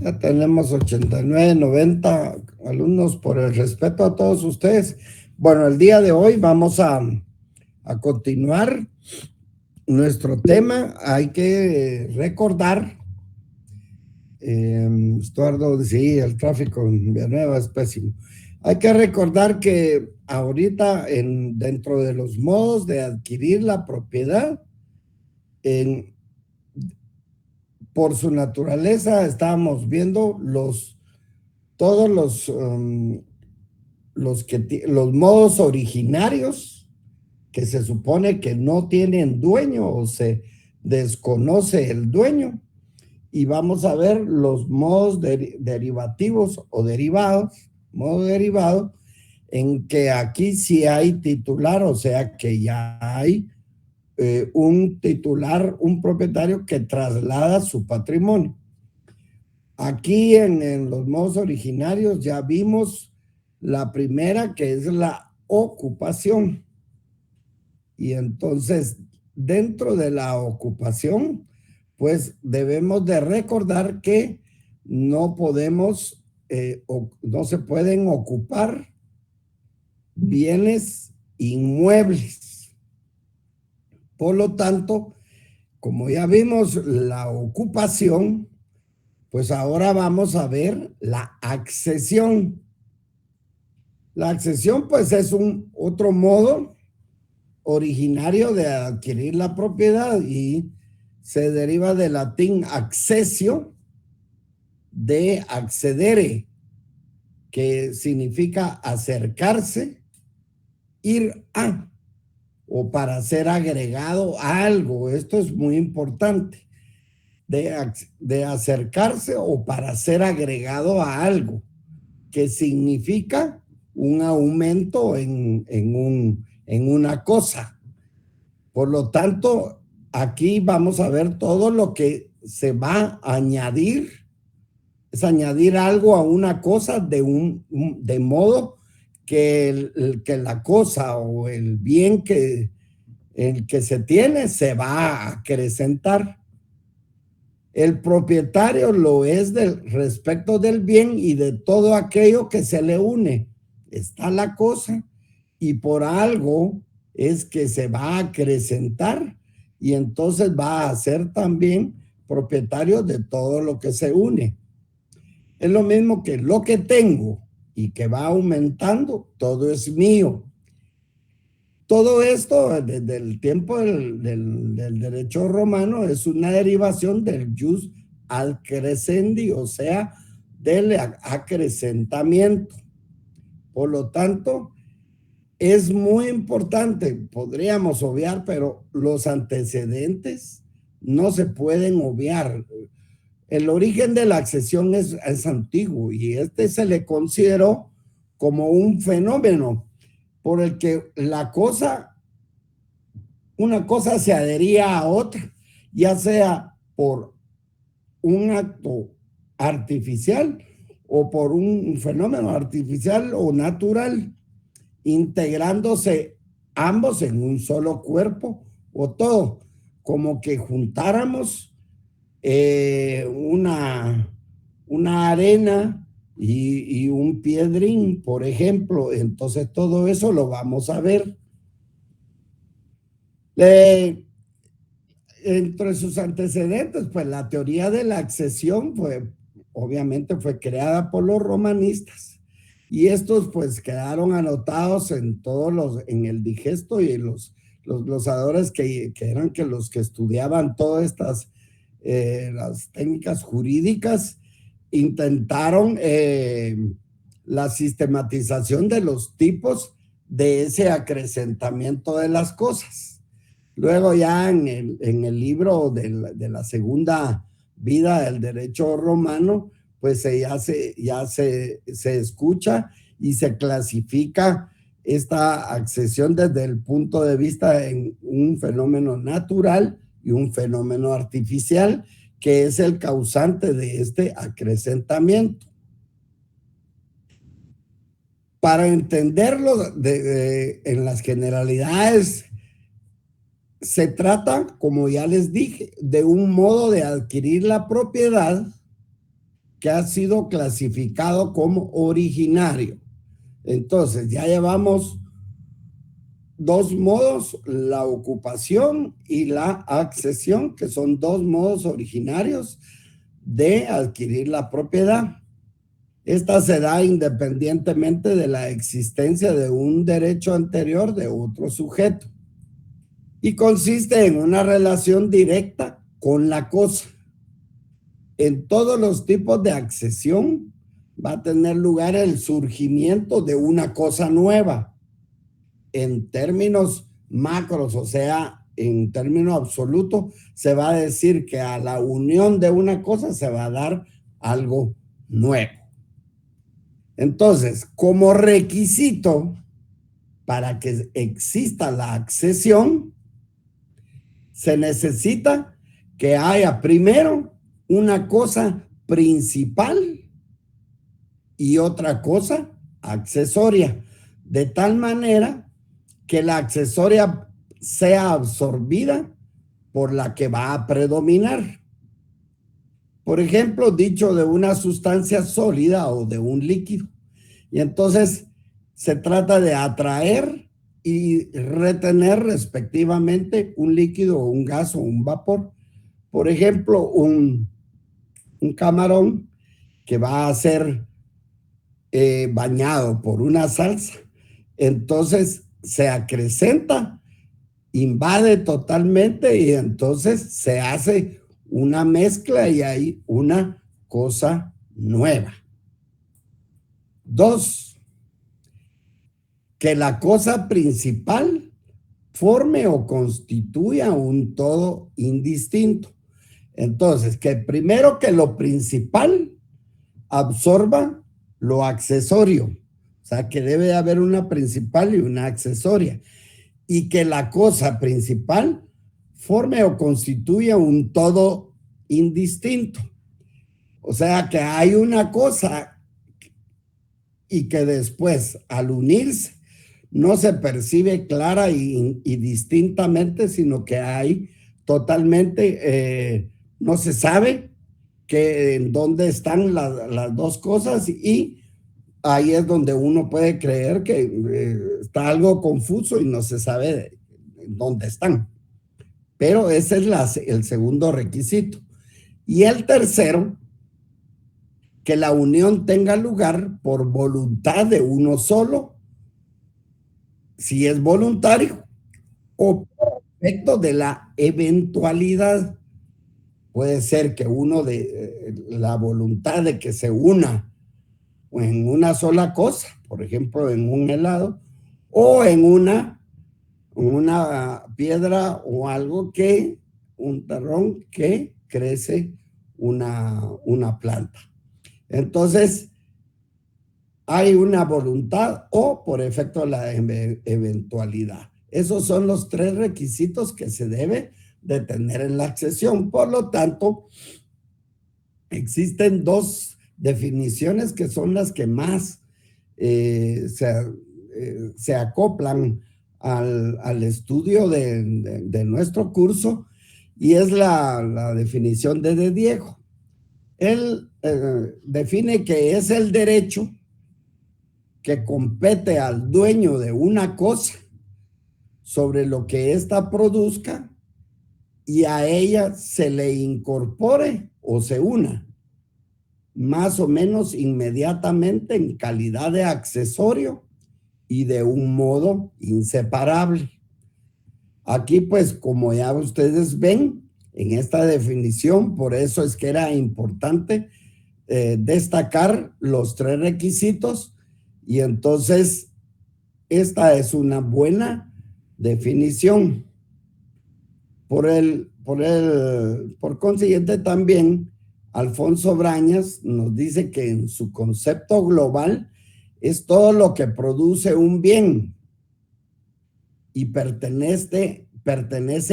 Ya tenemos 89, 90 alumnos. Por el respeto a todos ustedes. Bueno, el día de hoy vamos a continuar nuestro tema. Hay que recordar, Estuardo, sí, el tráfico en Villanueva es pésimo. Hay que recordar que ahorita dentro de los modos de adquirir la propiedad, por su naturaleza estábamos viendo todos los modos originarios que se supone que no tienen dueño o se desconoce el dueño, y vamos a ver los modos derivativos o derivados, modo derivado, en que aquí sí hay titular, o sea que ya hay un titular, un propietario que traslada su patrimonio. Aquí en los modos originarios ya vimos la primera, que es la ocupación. Y entonces, dentro de la ocupación, pues debemos de recordar que no podemos, no se pueden ocupar bienes inmuebles. Por lo tanto, como ya vimos la ocupación, pues ahora vamos a ver la accesión. La accesión, pues, es otro modo originario de adquirir la propiedad y se deriva del latín accesio, de accedere, que significa acercarse, ir a, o para ser agregado a algo. Esto es muy importante, de acercarse o para ser agregado a algo, que significa un aumento en una cosa. Por lo tanto, aquí vamos a ver todo lo que se va a añadir, es añadir algo a una cosa de modo que la cosa o el bien el que se tiene se va a acrecentar. El propietario lo es respecto del bien y de todo aquello que se le une. Está la cosa y por algo es que se va a acrecentar y entonces va a ser también propietario de todo lo que se une. Es lo mismo que lo que tengo y que va aumentando, todo es mío. Todo esto desde el tiempo del derecho romano es una derivación del jus ad crescendi, o sea, del acrecentamiento. Por lo tanto, es muy importante, podríamos obviar, pero los antecedentes no se pueden obviar. El origen de la accesión es antiguo y se le consideró como un fenómeno por el que una cosa se adhería a otra, ya sea por un acto artificial o por un fenómeno artificial o natural, integrándose ambos en un solo cuerpo o todo, como que juntáramos una arena y un piedrín, por ejemplo. Entonces todo eso lo vamos a ver. Entre sus antecedentes, pues la teoría de la accesión obviamente fue creada por los romanistas, y estos pues quedaron anotados en el digesto y en los glosadores que eran los que estudiaban todas estas, las técnicas jurídicas, intentaron la sistematización de los tipos de ese acrecentamiento de las cosas. Luego ya en el libro de la segunda vida del derecho romano, pues ya se escucha y se clasifica esta accesión desde el punto de vista en un fenómeno natural y un fenómeno artificial, que es el causante de este acrecentamiento. Para entenderlo en las generalidades, se trata, como ya les dije, de un modo de adquirir la propiedad que ha sido clasificado como originario. Entonces, ya llevamos dos modos, la ocupación y la accesión, que son dos modos originarios de adquirir la propiedad. Esta se da independientemente de la existencia de un derecho anterior de otro sujeto y consiste en una relación directa con la cosa. En todos los tipos de accesión va a tener lugar el surgimiento de una cosa nueva. En términos macros, o sea, en términos absolutos, se va a decir que a la unión de una cosa se va a dar algo nuevo. Entonces, como requisito para que exista la accesión, se necesita que haya primero una cosa principal y otra cosa accesoria, de tal manera que la accesoria sea absorbida por la que va a predominar. Por ejemplo, dicho de una sustancia sólida o de un líquido. Y entonces se trata de atraer y retener respectivamente un líquido o un gas o un vapor. Por ejemplo, un camarón que va a ser bañado por una salsa. Entonces se acrecenta, invade totalmente y entonces se hace una mezcla y hay una cosa nueva. Dos, que la cosa principal forme o constituya un todo indistinto. Entonces, que primero que lo principal absorba lo accesorio. O sea, que debe haber una principal y una accesoria. Y que la cosa principal forme o constituya un todo indistinto. O sea, que hay una cosa y que después, al unirse, no se percibe clara y distintamente, sino que hay totalmente, no se sabe que en dónde están las dos cosas y ahí es donde uno puede creer que está algo confuso y no se sabe dónde están. Pero ese es el segundo requisito. Y el tercero, que la unión tenga lugar por voluntad de uno solo, si es voluntario, o por efecto de la eventualidad. Puede ser que uno de la voluntad de que se una en una sola cosa, por ejemplo, en un helado, o en una piedra o algo un terrón que crece una planta. Entonces, hay una voluntad o por efecto de la eventualidad. Esos son los tres requisitos que se debe de tener en la accesión. Por lo tanto, existen dos definiciones que son las que más se acoplan al estudio de nuestro curso y es la definición de Diego. Él define que es el derecho que compete al dueño de una cosa sobre lo que ésta produzca y a ella se le incorpore o se una, más o menos inmediatamente en calidad de accesorio y de un modo inseparable. Aquí, pues, como ya ustedes ven en esta definición, por eso es que era importante destacar los tres requisitos y entonces esta es una buena definición. Por consiguiente, también Alfonso Brañas nos dice que en su concepto global es todo lo que produce un bien y pertenece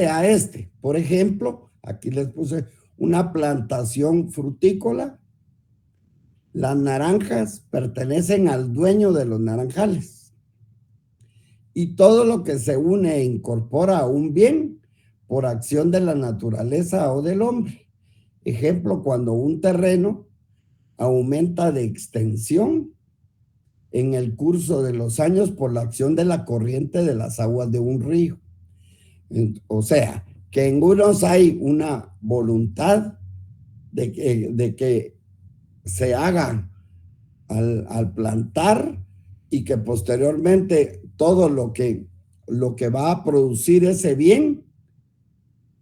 a este. Por ejemplo, aquí les puse una plantación frutícola. Las naranjas pertenecen al dueño de los naranjales. Y todo lo que se une e incorpora a un bien por acción de la naturaleza o del hombre. Ejemplo, cuando un terreno aumenta de extensión en el curso de los años por la acción de la corriente de las aguas de un río. O sea, que en unos hay una voluntad de que se haga al plantar y que posteriormente todo lo que va a producir ese bien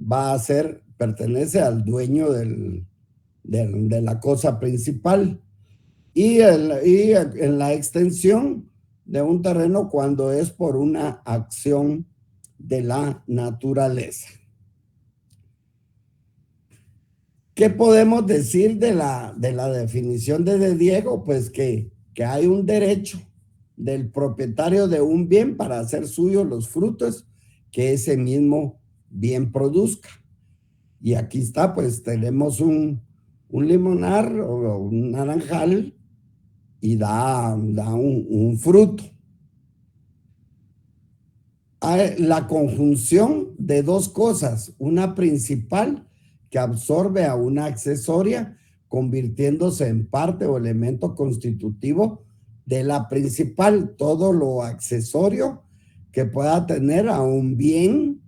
va a ser, pertenece al dueño de la cosa principal. Y en la extensión de un terreno cuando es por una acción de la naturaleza. ¿Qué podemos decir de la definición de Diego? Pues que hay un derecho del propietario de un bien para hacer suyos los frutos que ese mismo bien produzca. Y aquí está, pues tenemos un limonar o un naranjal y da un fruto. Hay la conjunción de dos cosas, una principal que absorbe a una accesoria, convirtiéndose en parte o elemento constitutivo de la principal, todo lo accesorio que pueda tener a un bien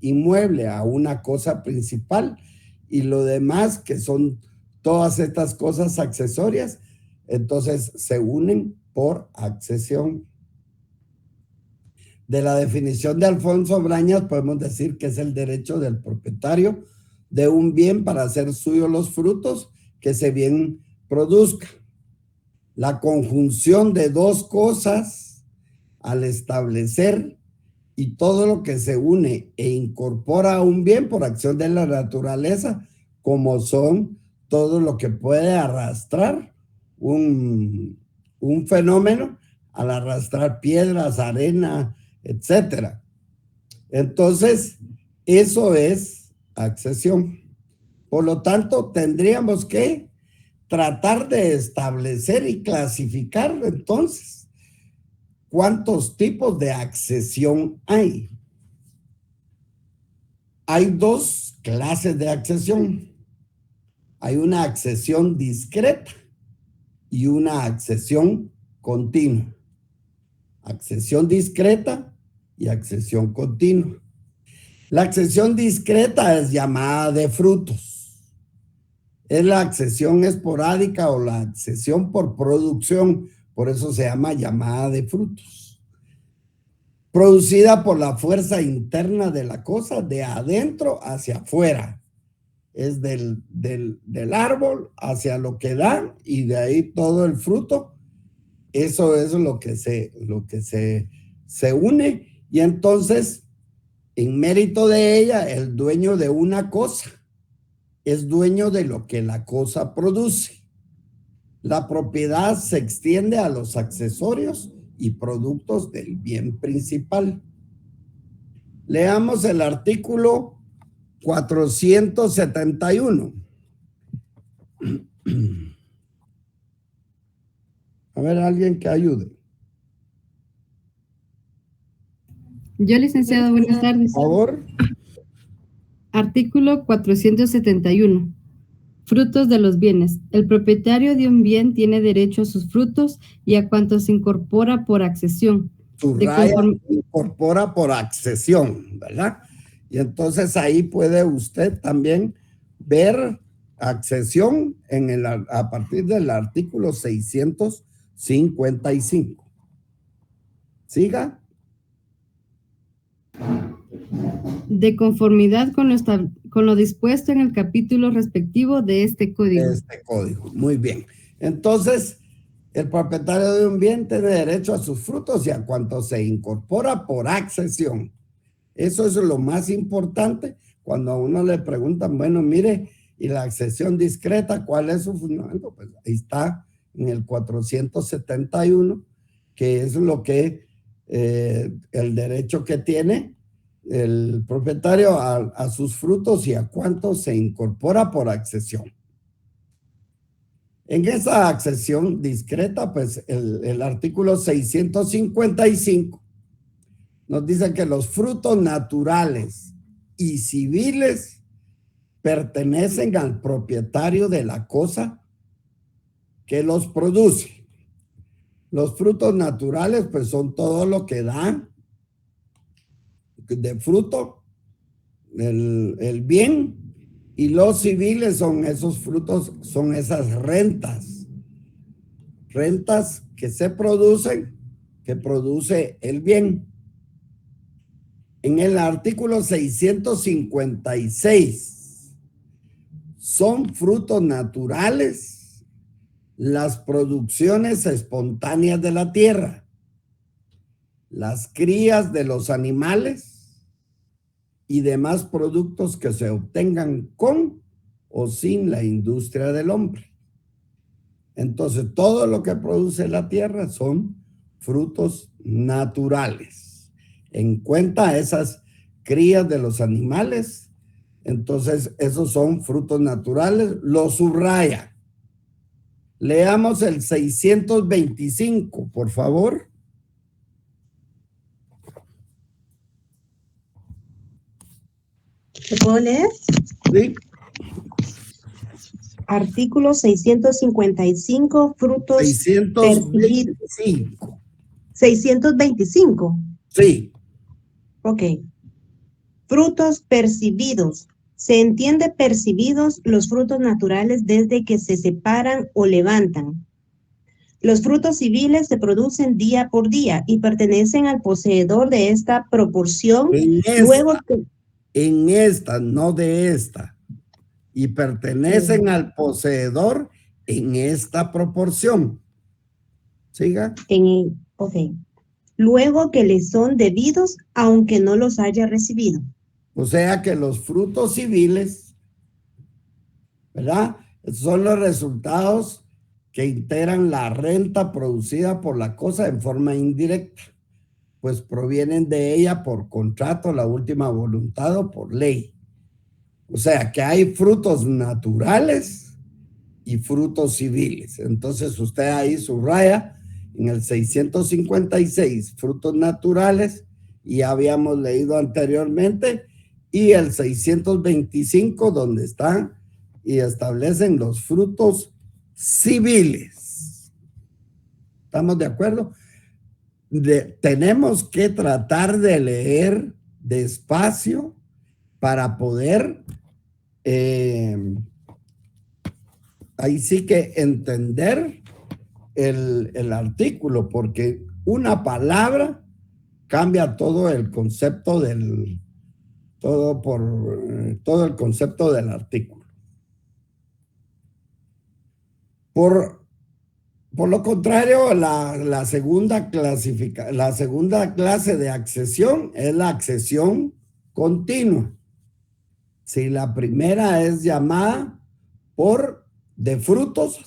inmueble, a una cosa principal, y lo demás que son todas estas cosas accesorias, entonces se unen por accesión. De la definición de Alfonso Brañas podemos decir que es el derecho del propietario de un bien para hacer suyo los frutos que ese bien produzca. La conjunción de dos cosas al establecer y todo lo que se une e incorpora a un bien por acción de la naturaleza, como son todo lo que puede arrastrar un fenómeno, al arrastrar piedras, arena, etcétera. Entonces, eso es accesión. Por lo tanto, tendríamos que tratar de establecer y clasificar entonces cuántos tipos de accesión hay. Hay dos clases de accesión. Hay una accesión discreta y una accesión continua. Accesión discreta y accesión continua. La accesión discreta es llamada de frutos. Es la accesión esporádica o la accesión por producción, por eso se llama llamada de frutos. Producida por la fuerza interna de la cosa, de adentro hacia afuera. Es del árbol hacia lo que da y de ahí todo el fruto. Eso es lo que se une, y entonces, en mérito de ella, el dueño de una cosa es dueño de lo que la cosa produce. La propiedad se extiende a los accesorios y productos del bien principal. Leamos el artículo 471. A ver, alguien que ayude. Yo, licenciado, buenas tardes. Por favor. Artículo 471. Frutos de los bienes. El propietario de un bien tiene derecho a sus frutos y a cuanto se incorpora por accesión. Subraya, incorpora por accesión, ¿verdad? Y entonces ahí puede usted también ver accesión a partir del artículo 655. Siga. De conformidad con lo dispuesto en el capítulo respectivo de este código. Muy bien. Entonces, el propietario de un bien tiene derecho a sus frutos y a cuanto se incorpora por accesión. Eso es lo más importante cuando a uno le preguntan, bueno, mire, y la accesión discreta, ¿cuál es su fundamento? Pues ahí está en el 471, que es lo que el derecho que tiene el propietario a sus frutos y a cuánto se incorpora por accesión. En esa accesión discreta, pues el artículo 655 nos dice que los frutos naturales y civiles pertenecen al propietario de la cosa que los produce. Los frutos naturales, pues son todo lo que da de fruto, el bien, y los civiles son esos frutos, son esas rentas que se producen, que produce el bien. En el artículo 656, son frutos naturales las producciones espontáneas de la tierra, las crías de los animales y demás productos que se obtengan con o sin la industria del hombre. Entonces, todo lo que produce la tierra son frutos naturales. En cuenta esas crías de los animales, entonces esos son frutos naturales, lo subraya. Leamos el 625, por favor. ¿Te puedo leer? Sí. Artículo 655, frutos percibidos. 625. 625. Sí. Ok. Frutos percibidos. Se entiende percibidos los frutos naturales desde que se separan o levantan. Los frutos civiles se producen día por día y pertenecen al poseedor de esta proporción. En esta, no de esta. Y pertenecen al poseedor en esta proporción. ¿Siga? Ok. Luego que le son debidos, aunque no los haya recibido. O sea que los frutos civiles, ¿verdad? Son los resultados que integran la renta producida por la cosa en forma indirecta, pues provienen de ella por contrato, la última voluntad o por ley. O sea que hay frutos naturales y frutos civiles. Entonces usted ahí subraya en el 656 frutos naturales, y habíamos leído anteriormente, y el 625 donde están y establecen los frutos civiles. ¿Estamos de acuerdo? Tenemos que tratar de leer despacio para poder ahí sí que entender el artículo, porque una palabra cambia todo el concepto todo el concepto del artículo. Por lo contrario, la segunda clase de accesión es la accesión continua. Si la primera es llamada de frutos,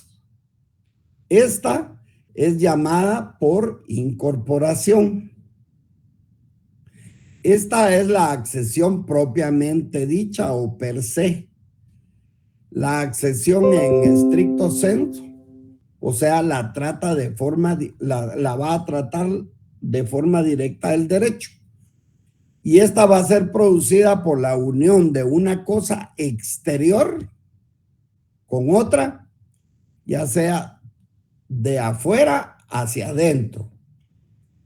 esta es llamada por incorporación. Esta es la accesión propiamente dicha o per se. La accesión en estricto senso, o sea, la va a tratar de forma directa el derecho. Y esta va a ser producida por la unión de una cosa exterior con otra, ya sea de afuera hacia adentro.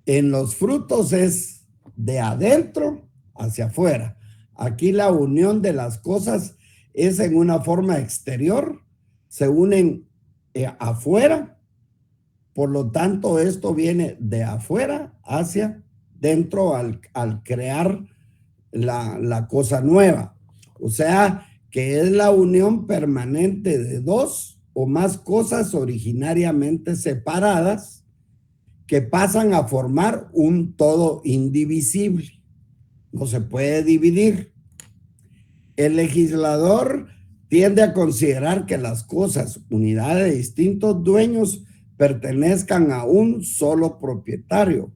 En los frutos es de adentro hacia afuera. Aquí la unión de las cosas es en una forma exterior, se unen afuera, por lo tanto esto viene de afuera hacia dentro al crear la cosa nueva. O sea, que es la unión permanente de dos o más cosas originariamente separadas que pasan a formar un todo indivisible. No se puede dividir. El legislador tiende a considerar que las cosas, unidades de distintos dueños, pertenezcan a un solo propietario,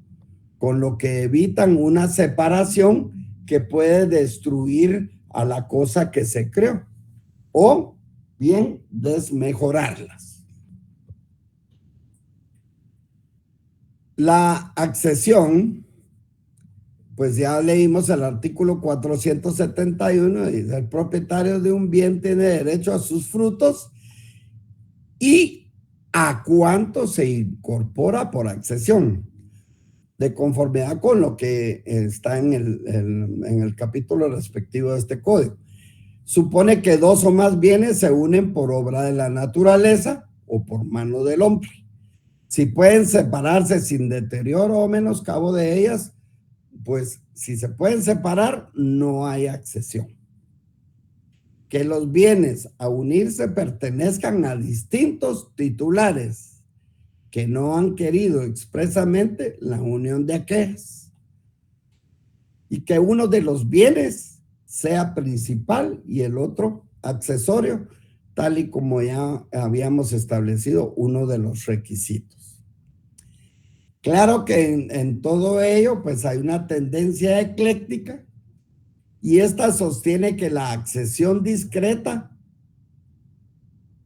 con lo que evitan una separación que puede destruir a la cosa que se creó o bien desmejorarlas. La accesión pues ya leímos el artículo 471, dice, el propietario de un bien tiene derecho a sus frutos y a cuánto se incorpora por accesión, de conformidad con lo que está en el capítulo respectivo de este código. Supone que dos o más bienes se unen por obra de la naturaleza o por mano del hombre. Si pueden separarse sin deterioro o menoscabo de ellas, pues si se pueden separar, no hay accesión. Que los bienes a unirse pertenezcan a distintos titulares que no han querido expresamente la unión de aquellas. Y que uno de los bienes sea principal y el otro accesorio, tal y como ya habíamos establecido uno de los requisitos. Claro que en todo ello, pues hay una tendencia ecléctica y esta sostiene que la accesión discreta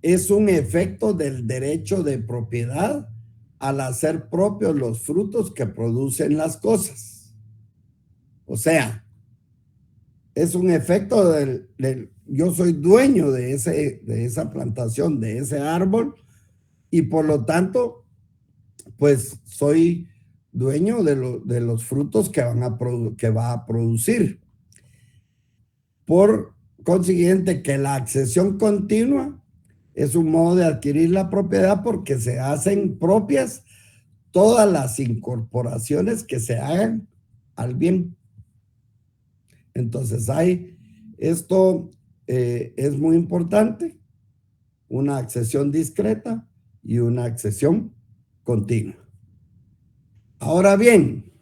es un efecto del derecho de propiedad al hacer propios los frutos que producen las cosas. O sea, es un efecto del yo soy dueño de esa plantación, de ese árbol, y por lo tanto, pues soy dueño de los frutos que va a producir. Por consiguiente, que la accesión continua es un modo de adquirir la propiedad porque se hacen propias todas las incorporaciones que se hagan al bien. Entonces esto es muy importante, una accesión discreta y una accesión continua. Ahora bien,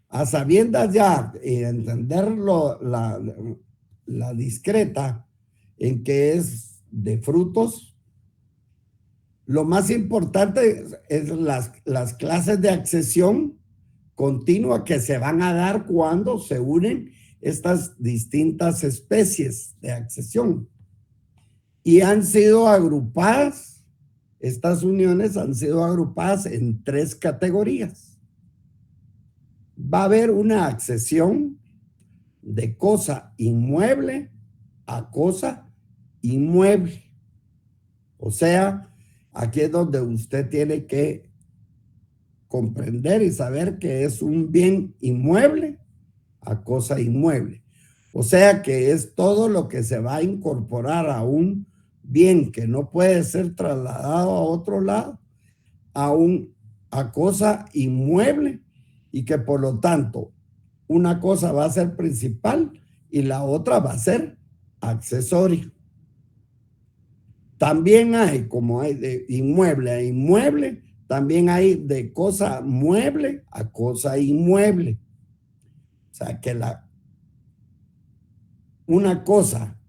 a sabiendas ya y entenderlo la discreta, en que es de frutos, lo más importante es las clases de accesión continua que se van a dar cuando se unen estas distintas especies de accesión. Y han sido agrupadas, estas uniones han sido agrupadas en 3 categorías. Va a haber una accesión de cosa inmueble a cosa inmueble. O sea, aquí es donde usted tiene que comprender y saber que es un bien inmueble a cosa inmueble. O sea que es todo lo que se va a incorporar a un bien que no puede ser trasladado a otro lado, a cosa inmueble, y que por lo tanto una cosa va a ser principal y la otra va a ser accesorio. También hay, como hay de inmueble a inmueble, también hay de cosa mueble a cosa inmueble. O sea que una cosa,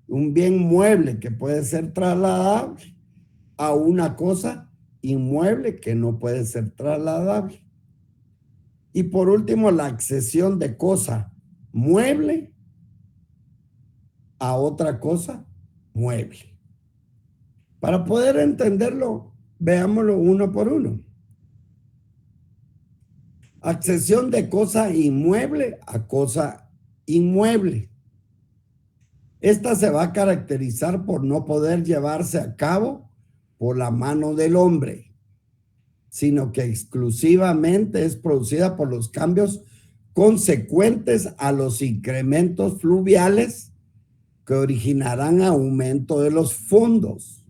un bien mueble que puede ser trasladable a una cosa inmueble que no puede ser trasladable. Y por último, la accesión de cosa mueble a otra cosa mueble. Para poder entenderlo, veámoslo uno por uno. Accesión de cosa inmueble a cosa inmueble. Esta se va a caracterizar por no poder llevarse a cabo por la mano del hombre, sino que exclusivamente es producida por los cambios consecuentes a los incrementos fluviales que originarán aumento de los fondos.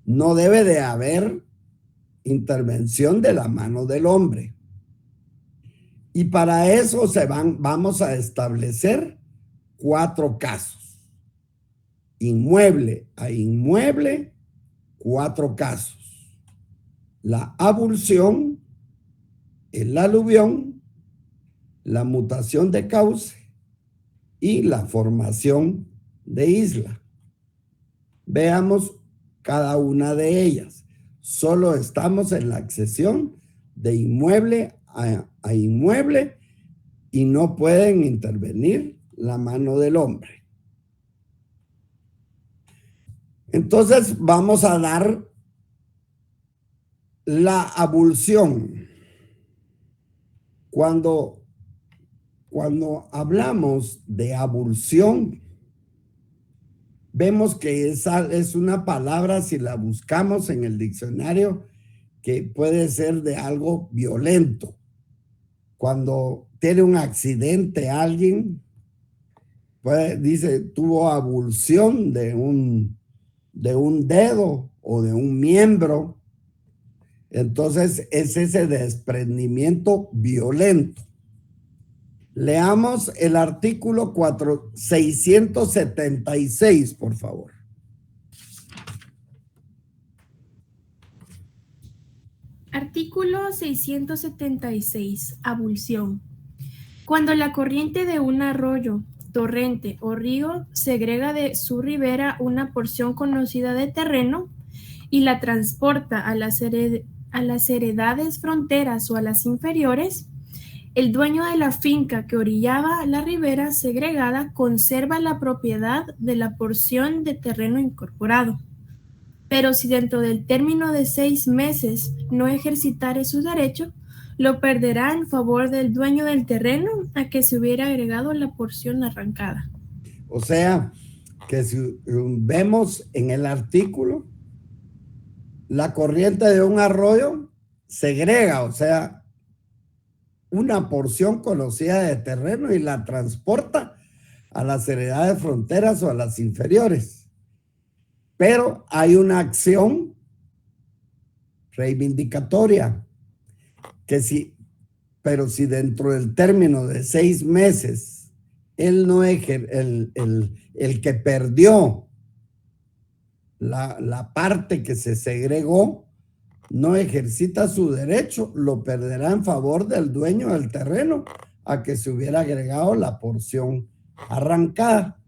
No debe de haber intervención de la mano del hombre. Y para eso vamos a establecer 4 casos. Inmueble a inmueble, 4 casos. La abulsión, el aluvión, la mutación de cauce y la formación de isla. Veamos cada una de ellas. Solo estamos en la accesión de inmueble a inmueble y no pueden intervenir la mano del hombre. Entonces vamos a dar la abulsión. Cuando hablamos de abulsión, vemos que esa es una palabra, si la buscamos en el diccionario, que puede ser de algo violento. Cuando tiene un accidente alguien, pues dice, tuvo abulsión de un dedo o de un miembro. Entonces es ese desprendimiento violento. Leamos el artículo 676, por favor. Artículo 676. Abulsión. Cuando la corriente de un arroyo, torrente o río segrega de su ribera una porción conocida de terreno y la transporta a las heredades fronteras o a las inferiores, el dueño de la finca que orillaba la ribera segregada conserva la propiedad de la porción de terreno incorporado. Pero si dentro del término de 6 meses no ejercitare su derecho, lo perderá en favor del dueño del terreno a que se hubiera agregado la porción arrancada. O sea, que si vemos en el artículo, la corriente de un arroyo segrega, o sea, una porción conocida de terreno y la transporta a las heredades fronteras o a las inferiores. Pero hay una acción reivindicatoria pero si dentro del término de 6 meses él no el que perdió la parte que se segregó no ejercita su derecho, lo perderá en favor del dueño del terreno a que se hubiera agregado la porción arrancada.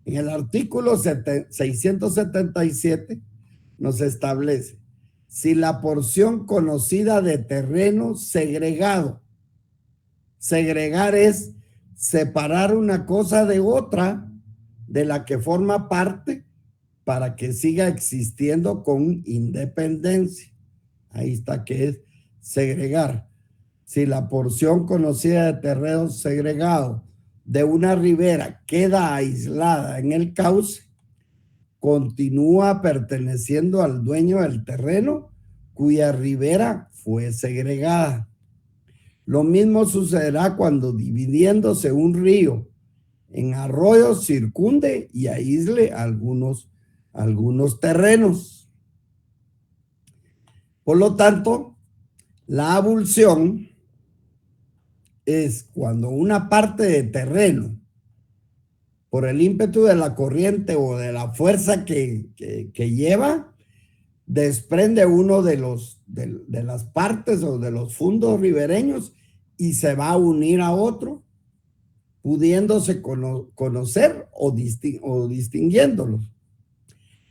En el artículo 677 nos establece: si la porción conocida de terreno segregado, segregar es separar una cosa de otra de la que forma parte para que siga existiendo con independencia. Ahí está, que es segregar. Si la porción conocida de terreno segregado de una ribera queda aislada en el cauce, continúa perteneciendo al dueño del terreno cuya ribera fue segregada. Lo mismo sucederá cuando, dividiéndose un río en arroyos, circunde y aísle algunos terrenos. Por lo tanto, la abulsión es cuando una parte de terreno, por el ímpetu de la corriente o de la fuerza que lleva, desprende uno de las partes o de los fundos ribereños y se va a unir a otro, pudiéndose conocer o distinguiéndolos.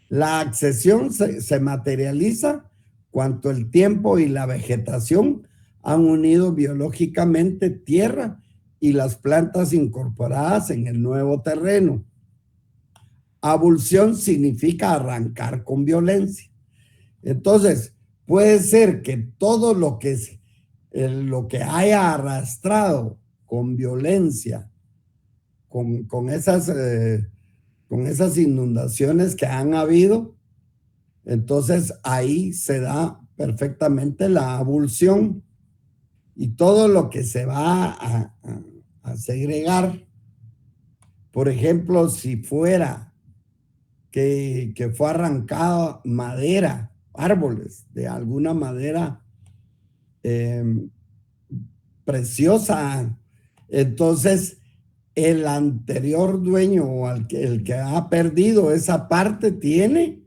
La accesión se materializa cuando el tiempo y la vegetación han unido biológicamente tierra y las plantas incorporadas en el nuevo terreno. Abulsión significa arrancar con violencia. Entonces, puede ser que todo lo que haya arrastrado con violencia, con esas inundaciones que han habido, entonces ahí se da perfectamente la abulsión. Y todo lo que se va a segregar, por ejemplo, si fuera que fue arrancada madera, árboles de alguna madera preciosa, entonces el anterior dueño o el que ha perdido esa parte tiene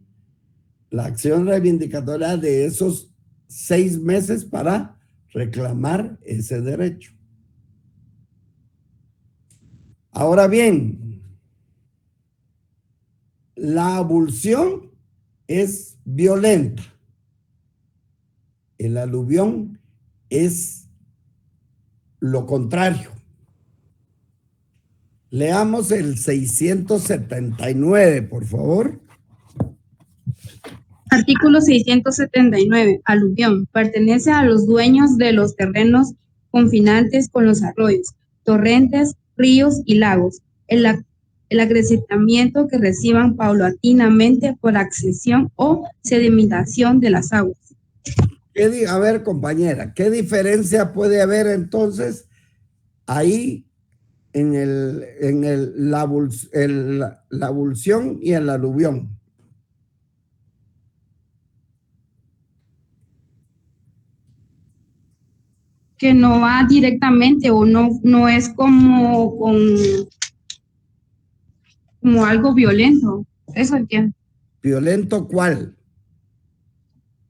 la acción reivindicatoria de esos 6 meses para reclamar ese derecho. Ahora bien, la abulsión es violenta. El aluvión es lo contrario. Leamos el 679, por favor. Artículo 679. Aluvión. Pertenece a los dueños de los terrenos confinantes con los arroyos, torrentes, ríos y lagos. El acrecentamiento que reciban paulatinamente por accesión o sedimentación de las aguas. A ver, compañera, ¿qué diferencia puede haber entonces ahí en la abulsión y el aluvión? Que no va directamente o no es como algo violento. Eso entiendo. ¿Violento cuál?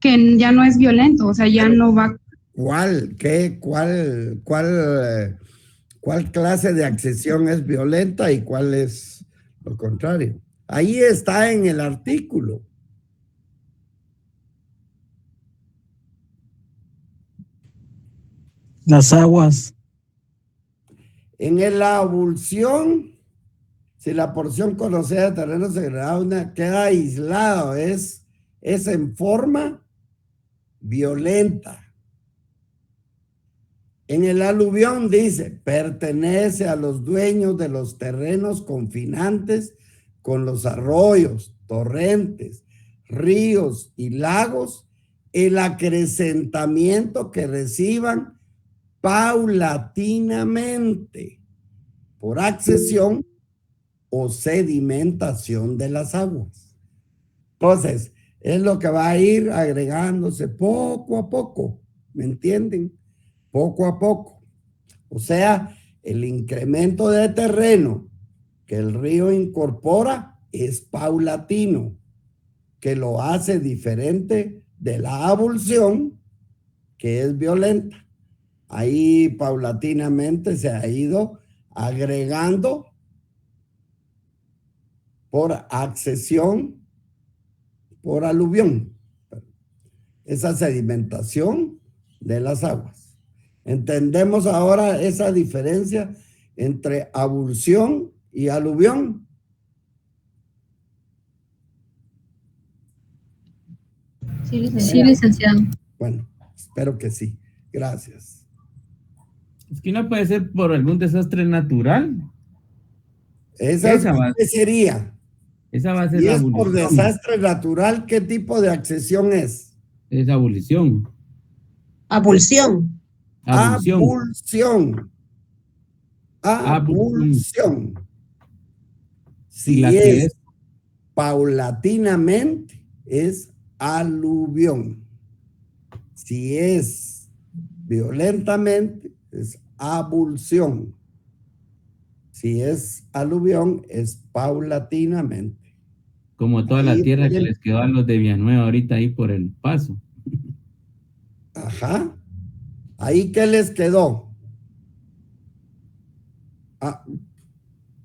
Que ya no es violento, o sea, ya no va. ¿Cuál? ¿Qué? ¿Cuál clase de accesión es violenta y cuál es lo contrario? Ahí está en el artículo. Las aguas. En la abulsión, si la porción conocida de terreno segregado queda aislado, es en forma violenta. En el aluvión dice, pertenece a los dueños de los terrenos confinantes con los arroyos, torrentes, ríos y lagos, el acrecentamiento que reciban paulatinamente por accesión o sedimentación de las aguas. Entonces, es lo que va a ir agregándose poco a poco, ¿me entienden? Poco a poco. O sea, el incremento de terreno que el río incorpora es paulatino, que lo hace diferente de la abulsión, que es violenta. Ahí paulatinamente se ha ido agregando por accesión, por aluvión, esa sedimentación de las aguas. ¿Entendemos ahora esa diferencia entre abulsión y aluvión? Sí, licenciado. Bueno, espero que sí. Gracias. Es que no puede ser por algún desastre natural. Esa ¿qué sería? Esa va a ser si la es abolición. por desastre natural, ¿qué tipo de accesión es? Es abolición. Abulsión. Abulsión. Abulsión. Si es paulatinamente, es aluvión. Si es violentamente, es abulsión. Si es aluvión, es paulatinamente. Como toda la tierra que les quedó a los de Villanueva ahorita ahí por el paso. Ajá. ¿Ahí qué les quedó?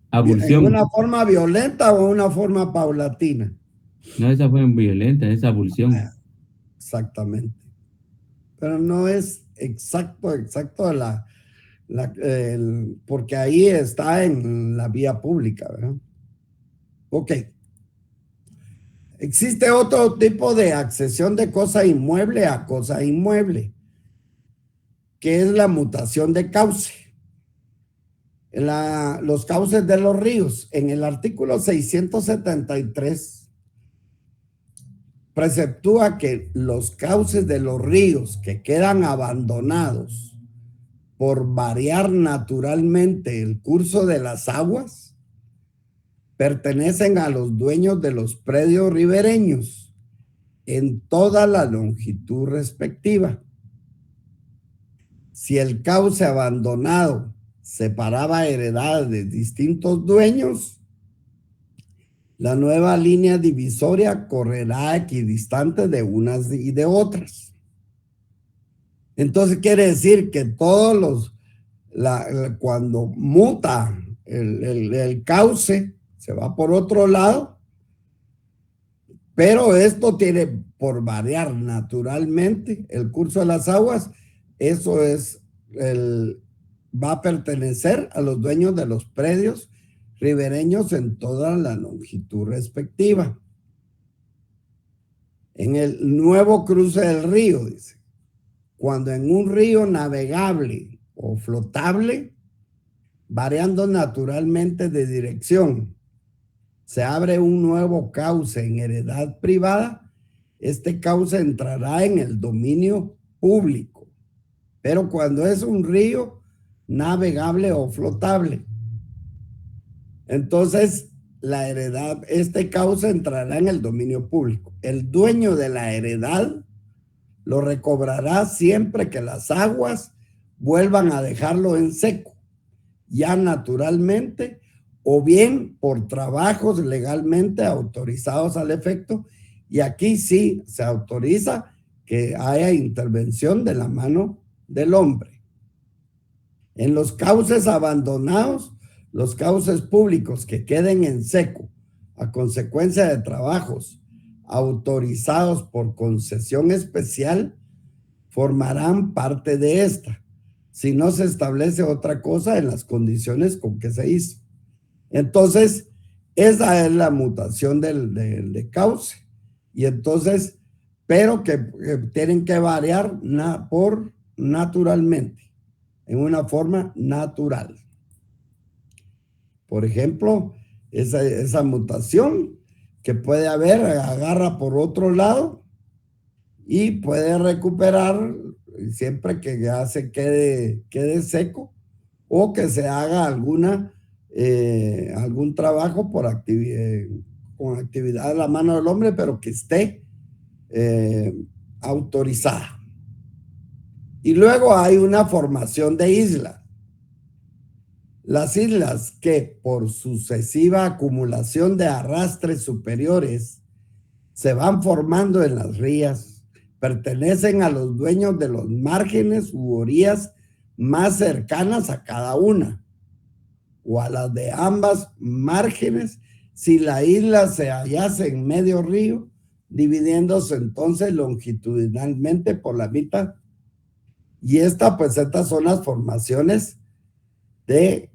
Abulsión. ¿En una forma violenta o una forma paulatina? No, esa fue violenta, esa abulsión. Exactamente. Pero no es exacto porque ahí está en la vía pública, ¿verdad? Ok. Existe otro tipo de accesión de cosa inmueble a cosa inmueble, que es la mutación de cauce. Los cauces de los ríos. En el artículo 673 preceptúa que los cauces de los ríos que quedan abandonados por variar naturalmente el curso de las aguas pertenecen a los dueños de los predios ribereños en toda la longitud respectiva. Si el cauce abandonado separaba heredades de distintos dueños, la nueva línea divisoria correrá equidistante de unas y de otras. Entonces quiere decir que cuando muta el cauce, se va por otro lado, pero esto tiene por variar naturalmente el curso de las aguas, eso va a pertenecer a los dueños de los predios ribereños en toda la longitud respectiva. En el nuevo cruce del río, dice, cuando en un río navegable o flotable, variando naturalmente de dirección. Se abre un nuevo cauce en heredad privada. Este cauce entrará en el dominio público, pero cuando es un río navegable o flotable, entonces la heredad, este cauce entrará en el dominio público. El dueño de la heredad lo recobrará siempre que las aguas vuelvan a dejarlo en seco, ya naturalmente, o bien por trabajos legalmente autorizados al efecto. Y aquí sí se autoriza que haya intervención de la mano del hombre. En los cauces abandonados, los cauces públicos que queden en seco a consecuencia de trabajos autorizados por concesión especial formarán parte de esta, si no se establece otra cosa en las condiciones con que se hizo. Entonces, esa es la mutación de cauce. Y entonces, pero que tienen que variar por naturalmente, en una forma natural. Por ejemplo, esa mutación que puede haber, agarra por otro lado y puede recuperar siempre que ya se quede seco, o que se haga algún trabajo con actividad de la mano del hombre, pero que esté autorizada. Y luego hay una formación de islas. Las islas que por sucesiva acumulación de arrastres superiores se van formando en las rías, pertenecen a los dueños de los márgenes u orillas más cercanas a cada una, o a las de ambas márgenes, si la isla se hallase en medio río, dividiéndose entonces longitudinalmente por la mitad. Y estas son las formaciones de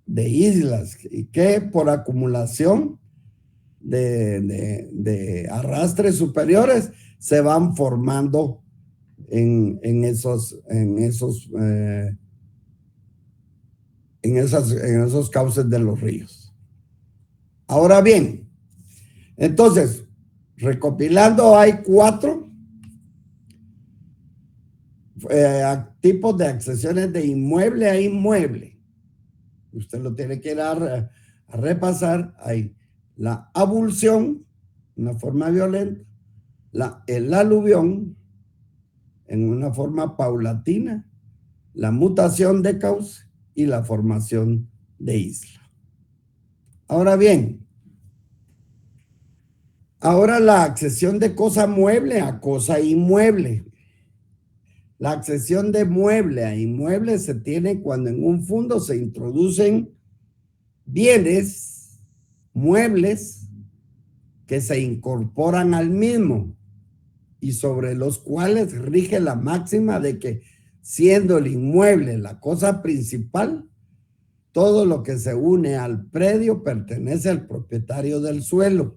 islas, y que por acumulación de arrastres superiores se van formando en esos cauces de los ríos. Ahora bien, entonces, recopilando, hay 4 tipos de accesiones de inmueble a inmueble. Usted lo tiene que ir a repasar. Hay la avulsión, una forma violenta, el aluvión, en una forma paulatina, la mutación de cauce y la formación de isla. Ahora bien, ahora la accesión de cosa mueble a cosa inmueble. La accesión de mueble a inmueble se tiene cuando en un fondo se introducen bienes muebles que se incorporan al mismo y sobre los cuales rige la máxima de que, siendo el inmueble la cosa principal, todo lo que se une al predio pertenece al propietario del suelo.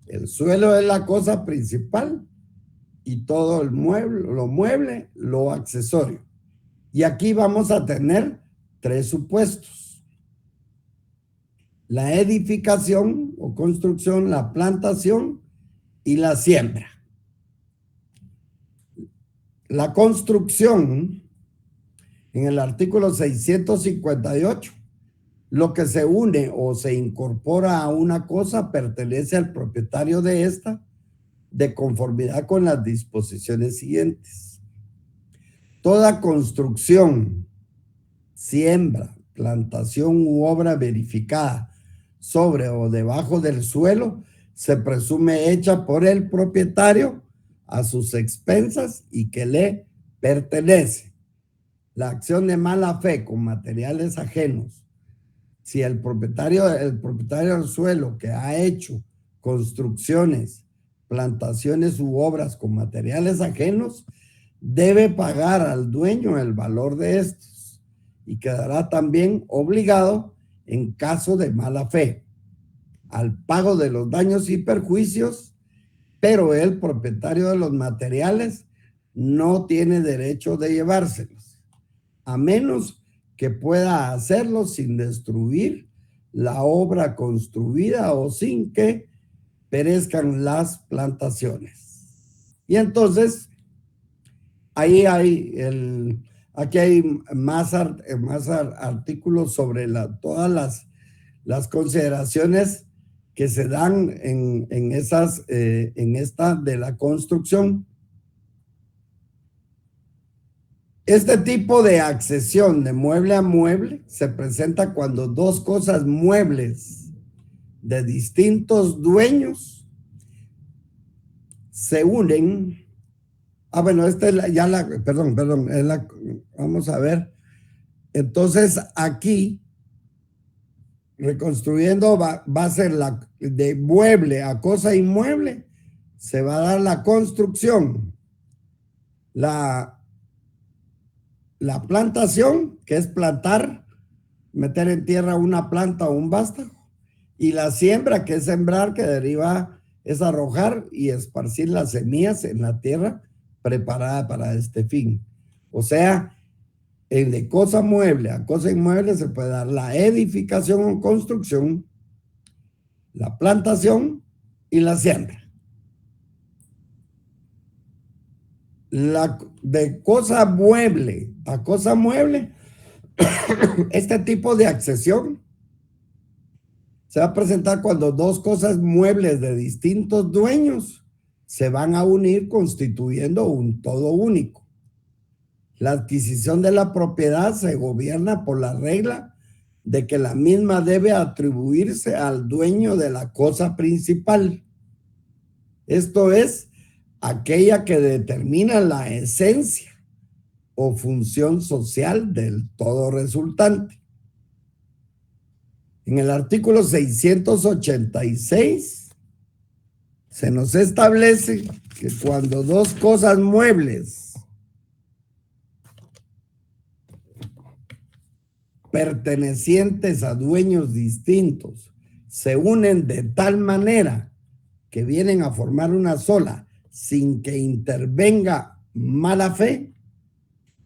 El suelo es la cosa principal y todo lo mueble, lo accesorio. Y aquí vamos a tener 3 supuestos: la edificación o construcción, la plantación y la siembra. La construcción, en el artículo 658, lo que se une o se incorpora a una cosa pertenece al propietario de esta, de conformidad con las disposiciones siguientes. Toda construcción, siembra, plantación u obra verificada sobre o debajo del suelo se presume hecha por el propietario a sus expensas y que le pertenece. La acción de mala fe con materiales ajenos, si el propietario del suelo que ha hecho construcciones, plantaciones u obras con materiales ajenos, debe pagar al dueño el valor de estos y quedará también obligado, en caso de mala fe, al pago de los daños y perjuicios, pero el propietario de los materiales no tiene derecho de llevárselos. a menos que pueda hacerlo sin destruir la obra construida o sin que perezcan las plantaciones. Y entonces, ahí hay aquí hay más artículos sobre todas las consideraciones que se dan en esta de la construcción. Este tipo de accesión de mueble a mueble se presenta cuando dos cosas muebles de distintos dueños se unen. Bueno, esta es perdón, vamos a ver. Entonces aquí, reconstruyendo, va a ser de mueble a cosa inmueble, se va a dar la construcción, la plantación, que es plantar, meter en tierra una planta o un vástago, y la siembra, que es sembrar, que deriva, es arrojar y esparcir las semillas en la tierra preparada para este fin. O sea, de cosa mueble a cosa inmueble se puede dar la edificación o construcción, la plantación y la siembra. De cosa mueble a cosa mueble, este tipo de accesión se va a presentar cuando dos cosas muebles de distintos dueños se van a unir constituyendo un todo único. La adquisición de la propiedad se gobierna por la regla de que la misma debe atribuirse al dueño de la cosa principal. Esto es, aquella que determina la esencia o función social del todo resultante. En el artículo 686 se nos establece que cuando dos cosas muebles pertenecientes a dueños distintos se unen de tal manera que vienen a formar una sola sin que intervenga mala fe,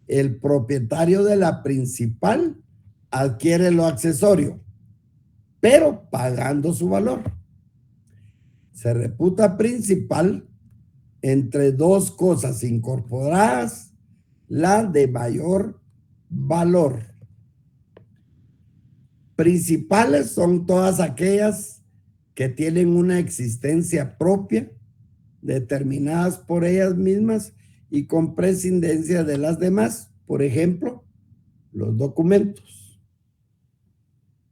el propietario de la principal adquiere lo accesorio, pero pagando su valor. Se reputa principal entre dos cosas incorporadas la de mayor valor. Principales son todas aquellas que tienen una existencia propia, determinadas por ellas mismas y con prescindencia de las demás. Por ejemplo, los documentos.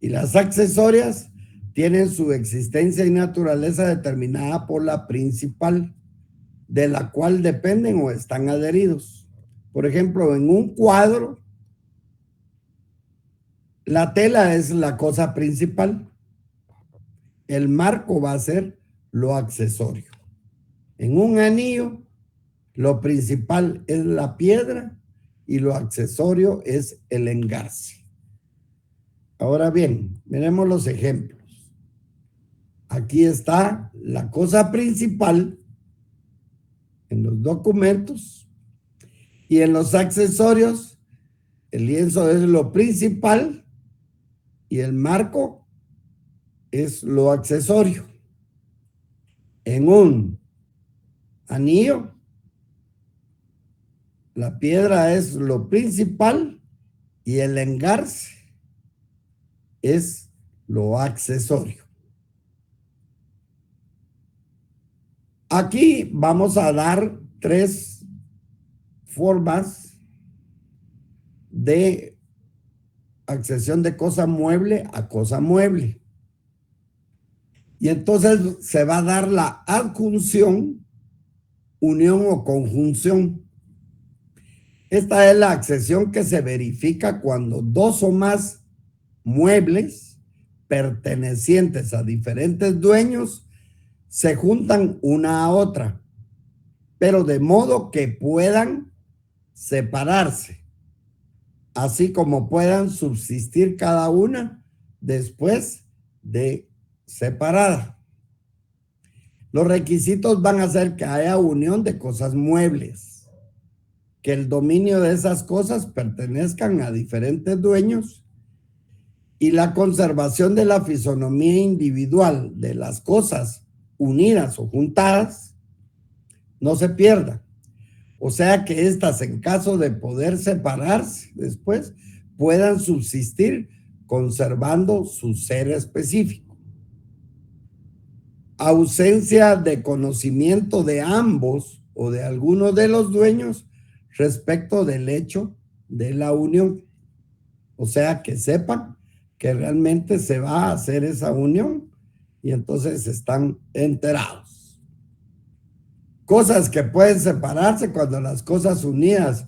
Y las accesorias tienen su existencia y naturaleza determinada por la principal, de la cual dependen o están adheridos. Por ejemplo, en un cuadro, la tela es la cosa principal. El marco va a ser lo accesorio. En un anillo, lo principal es la piedra y lo accesorio es el engarce. Ahora bien, miremos los ejemplos. Aquí está la cosa principal en los documentos y en los accesorios. El lienzo es lo principal y el marco es lo accesorio. En un anillo, la piedra es lo principal y el engarce es lo accesorio. Aquí vamos a dar tres formas de accesión de cosa mueble a cosa mueble. Y entonces se va a dar la adjunción, unión o conjunción. Esta es la accesión que se verifica cuando dos o más muebles pertenecientes a diferentes dueños se juntan una a otra, pero de modo que puedan separarse, así como puedan subsistir cada una después de separada. Los requisitos van a ser que haya unión de cosas muebles, que el dominio de esas cosas pertenezcan a diferentes dueños y la conservación de la fisonomía individual de las cosas unidas o juntadas no se pierda. O sea que éstas, en caso de poder separarse después, puedan subsistir conservando su ser específico. Ausencia de conocimiento de ambos o de alguno de los dueños respecto del hecho de la unión. O sea, que sepan que realmente se va a hacer esa unión y entonces están enterados. Cosas que pueden separarse cuando las cosas unidas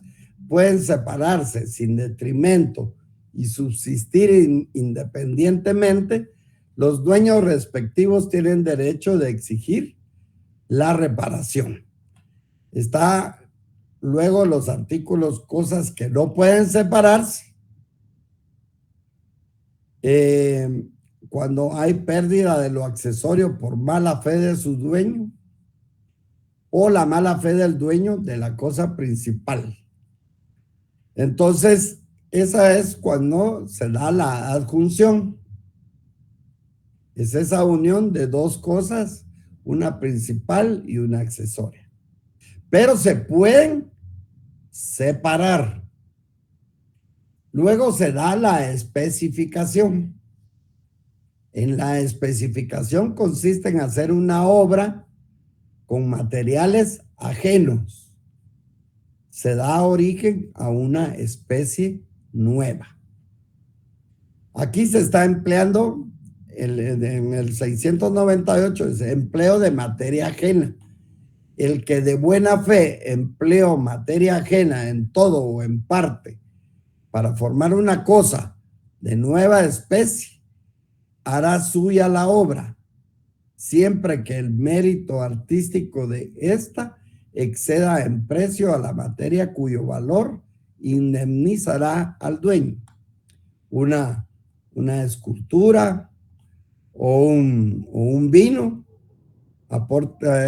pueden separarse sin detrimento y subsistir independientemente, los dueños respectivos tienen derecho de exigir la reparación. Está luego los artículos, cosas que no pueden separarse. Cuando hay pérdida de lo accesorio por mala fe de su dueño o la mala fe del dueño de la cosa principal. Entonces, esa es cuando se da la adjunción. Es esa unión de dos cosas, una principal y una accesoria. Pero se pueden separar. Luego se da la especificación. En la especificación consiste en hacer una obra con materiales ajenos. Se da origen a una especie nueva. Aquí se está empleando, en el 698, es empleo de materia ajena. El que de buena fe empleó materia ajena en todo o en parte para formar una cosa de nueva especie, hará suya la obra, siempre que el mérito artístico de esta exceda en precio a la materia cuyo valor indemnizará al dueño. Una escultura o un vino aporta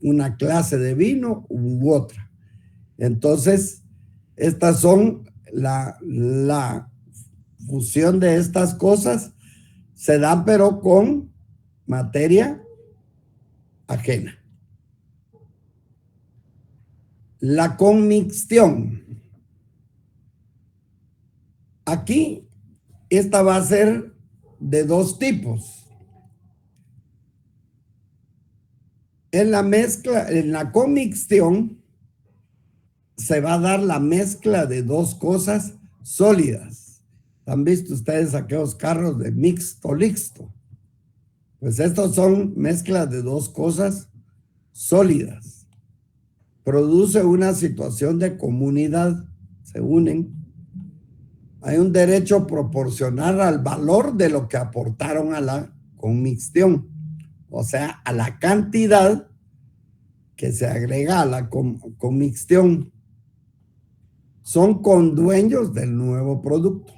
una clase de vino u otra. Entonces, estas son la fusión de estas cosas, se dan pero con materia ajena. La conmixtión. Aquí, esta va a ser de dos tipos. En la mezcla, en la conmixtión, se va a dar la mezcla de dos cosas sólidas. ¿Han visto ustedes aquellos carros de mixto lixto? Pues estos son mezclas de dos cosas sólidas. Produce una situación de comunidad, se unen. Hay un derecho proporcional al valor de lo que aportaron a la conmixtión, o sea, a la cantidad que se agrega a la conmixtión. Son condueños del nuevo producto.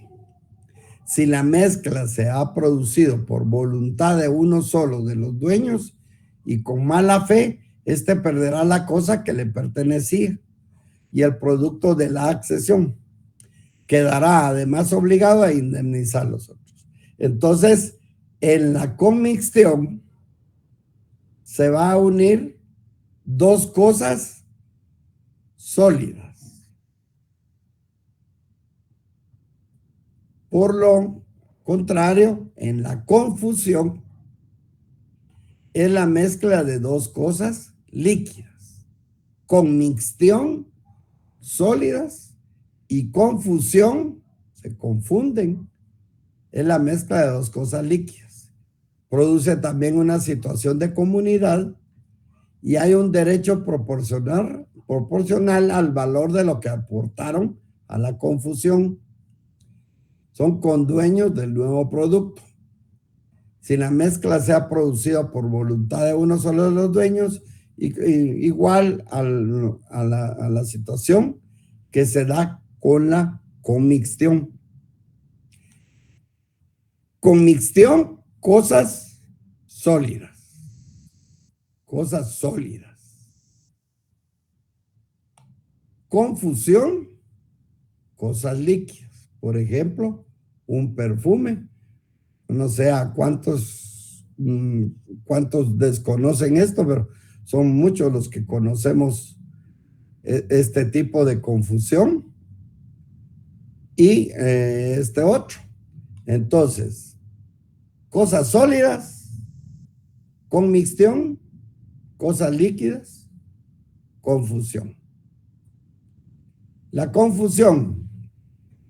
Si la mezcla se ha producido por voluntad de uno solo de los dueños y con mala fe, éste perderá la cosa que le pertenecía y el producto de la accesión. Quedará además obligado a indemnizar a los otros. Entonces, en la conmixtión se va a unir dos cosas sólidas. Por lo contrario, en la confusión es la mezcla de dos cosas líquidas. Conmixtión, sólidas, y confusión, se confunden, es la mezcla de dos cosas líquidas. Produce también una situación de comunidad y hay un derecho proporcional al valor de lo que aportaron a la confusión. Son condueños del nuevo producto. Si la mezcla se ha producido por voluntad de uno solo de los dueños, igual a la situación que se da con la conmixtión. Conmixtión, cosas sólidas. Cosas sólidas. Confusión, cosas líquidas. Por ejemplo, un perfume. No sé a cuántos desconocen esto, pero son muchos los que conocemos este tipo de confusión. Y este otro. Entonces, cosas sólidas, conmicción, cosas líquidas, confusión. La confusión,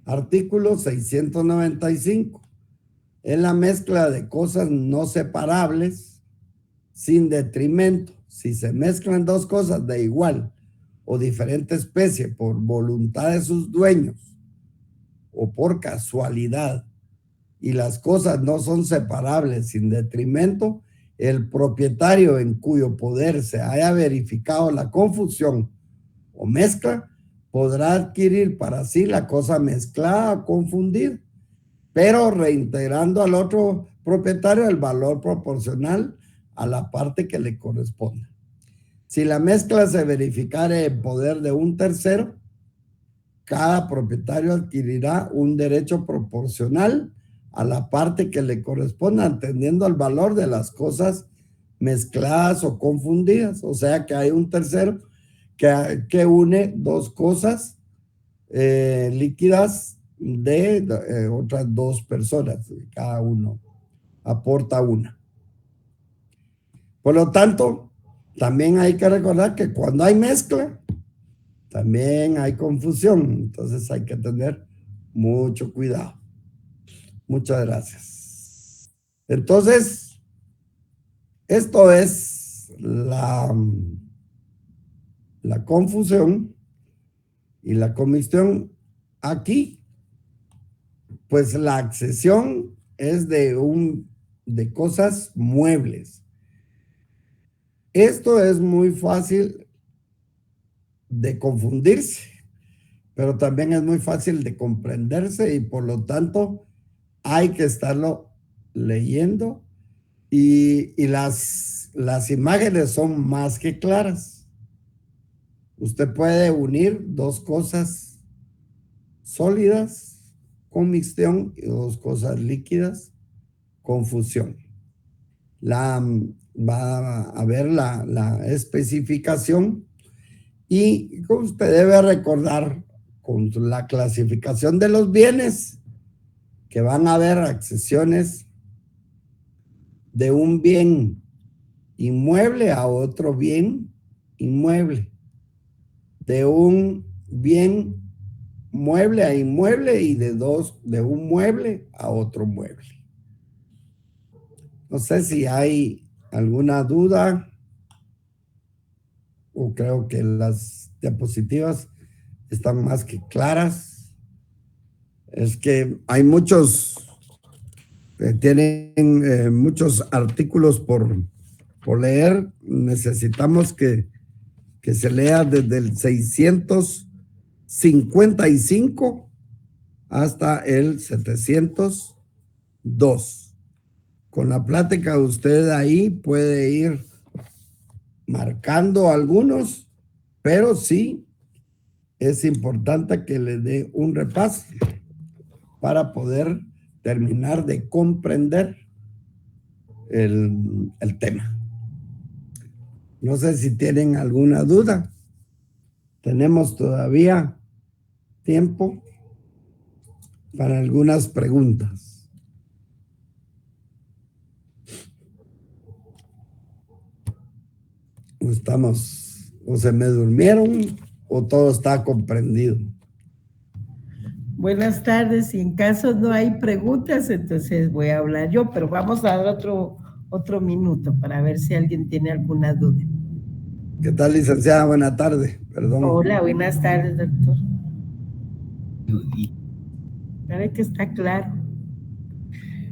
artículo 695, es la mezcla de cosas no separables sin detrimento. Si se mezclan dos cosas de igual o diferente especie por voluntad de sus dueños o por casualidad, y las cosas no son separables sin detrimento, el propietario en cuyo poder se haya verificado la confusión o mezcla podrá adquirir para sí la cosa mezclada o confundida, pero reintegrando al otro propietario el valor proporcional a la parte que le corresponda. Si la mezcla se verificare en poder de un tercero, cada propietario adquirirá un derecho proporcional a la parte que le corresponda, atendiendo al valor de las cosas mezcladas o confundidas. O sea que hay un tercero que une dos cosas líquidas de otras dos personas. Cada uno aporta una. Por lo tanto, también hay que recordar que cuando hay mezcla, también hay confusión. Entonces hay que tener mucho cuidado. Muchas gracias. Entonces, esto es la confusión y la conmicción. Aquí, pues la accesión es de cosas muebles. Esto es muy fácil de confundirse, pero también es muy fácil de comprenderse y por lo tanto hay que estarlo leyendo y las imágenes son más que claras. Usted puede unir dos cosas sólidas, conmicción, y dos cosas líquidas, confusión. Va a ver la especificación y usted debe recordar con la clasificación de los bienes que van a haber accesiones de un bien inmueble a otro bien inmueble, de un bien mueble a inmueble y de un mueble a otro mueble. No sé si hay alguna duda o creo que las diapositivas están más que claras. Es que hay muchos, tienen muchos artículos por leer. Necesitamos que se lea desde el 655 hasta el 702. Con la plática usted ahí puede ir marcando algunos, pero sí es importante que le dé un repaso para poder terminar de comprender el tema. No sé si tienen alguna duda. Tenemos todavía tiempo para algunas preguntas. ¿O se me durmieron o todo está comprendido? Buenas tardes, y en caso no hay preguntas, entonces voy a hablar yo, pero vamos a dar otro minuto para ver si alguien tiene alguna duda. ¿Qué tal, licenciada? Buenas tardes, perdón. Hola, buenas tardes, doctor. Parece que está claro.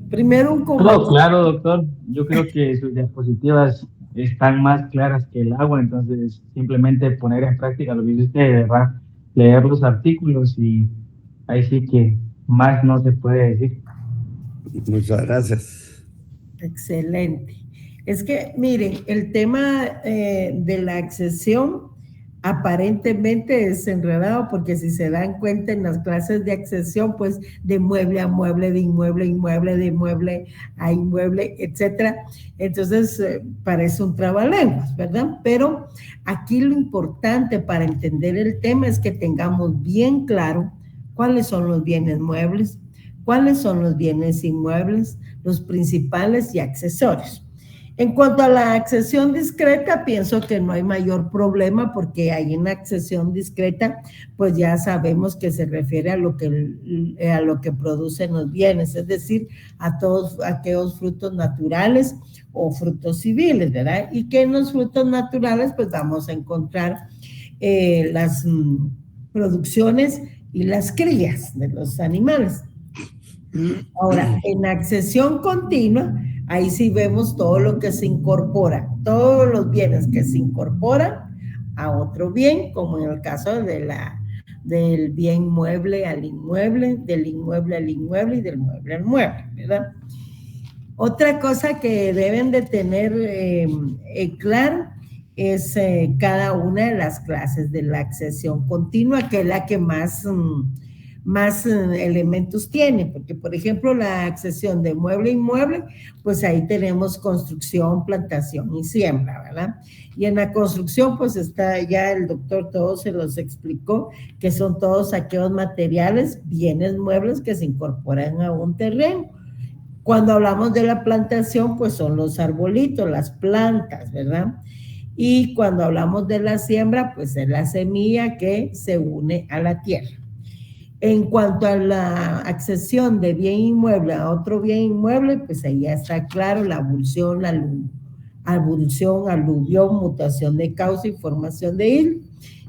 Primero un comentario. Claro, doctor. Yo creo que sus diapositivas están más claras que el agua, entonces simplemente poner en práctica lo que dice usted, ¿verdad? Leer los artículos y ahí sí que más no se puede decir. Muchas gracias. Excelente. Es que, miren, el tema de la accesión Aparentemente es enredado porque si se dan cuenta en las clases de accesión, pues de mueble a mueble, de inmueble a inmueble, de inmueble a inmueble, etcétera. Entonces parece un trabalenguas, ¿verdad? Pero aquí lo importante para entender el tema es que tengamos bien claro cuáles son los bienes muebles, cuáles son los bienes inmuebles, los principales y accesorios. En cuanto a la accesión discreta, pienso que no hay mayor problema porque ahí en accesión discreta, pues ya sabemos que se refiere a lo que producen los bienes, es decir, a todos aquellos frutos naturales o frutos civiles, ¿verdad? Y que en los frutos naturales, pues vamos a encontrar las producciones y las crías de los animales. Ahora, en accesión continua, ahí sí vemos todo lo que se incorpora, todos los bienes que se incorporan a otro bien, como en el caso del bien mueble al inmueble, del inmueble al inmueble y del mueble al mueble, ¿verdad? Otra cosa que deben de tener claro es cada una de las clases de la accesión continua, que es la que más elementos tiene, porque por ejemplo la accesión de mueble a inmueble, pues ahí tenemos construcción, plantación y siembra, ¿verdad? Y en la construcción pues está ya el doctor todo se los explicó, que son todos aquellos materiales, bienes muebles que se incorporan a un terreno. Cuando hablamos de la plantación, pues son los arbolitos, las plantas, ¿verdad? Y cuando hablamos de la siembra, pues es la semilla que se une a la tierra. En cuanto a la accesión de bien inmueble a otro bien inmueble, pues ahí ya está claro la abulsión, aluvión, mutación de causa y formación de hilo.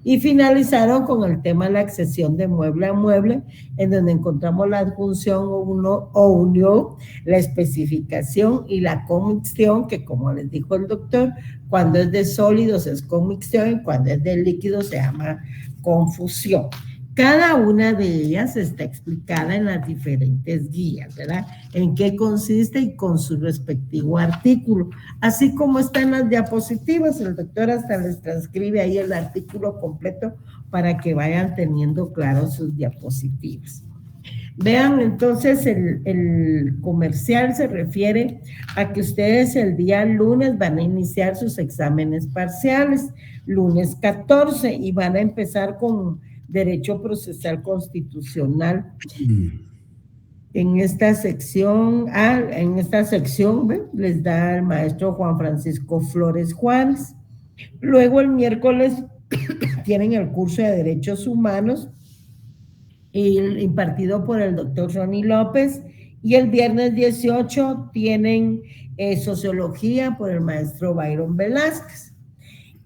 Y finalizaron con el tema de la accesión de mueble a mueble, en donde encontramos la adjunción o unión, la especificación y la conmixción, que como les dijo el doctor, cuando es de sólidos es conmixción y cuando es de líquidos se llama confusión. Cada una de ellas está explicada en las diferentes guías, ¿verdad? En qué consiste y con su respectivo artículo, así como están las diapositivas. El doctor hasta les transcribe ahí el artículo completo para que vayan teniendo claro sus diapositivas. Vean, entonces el comercial se refiere a que ustedes el día lunes van a iniciar sus exámenes parciales, lunes 14, y van a empezar con Derecho Procesal Constitucional. En esta sección, ¿ve? Les da el maestro Juan Francisco Flores Juárez. Luego el miércoles tienen el curso de Derechos Humanos impartido por el doctor Ronnie López, y el viernes 18 tienen Sociología por el maestro Byron Velázquez.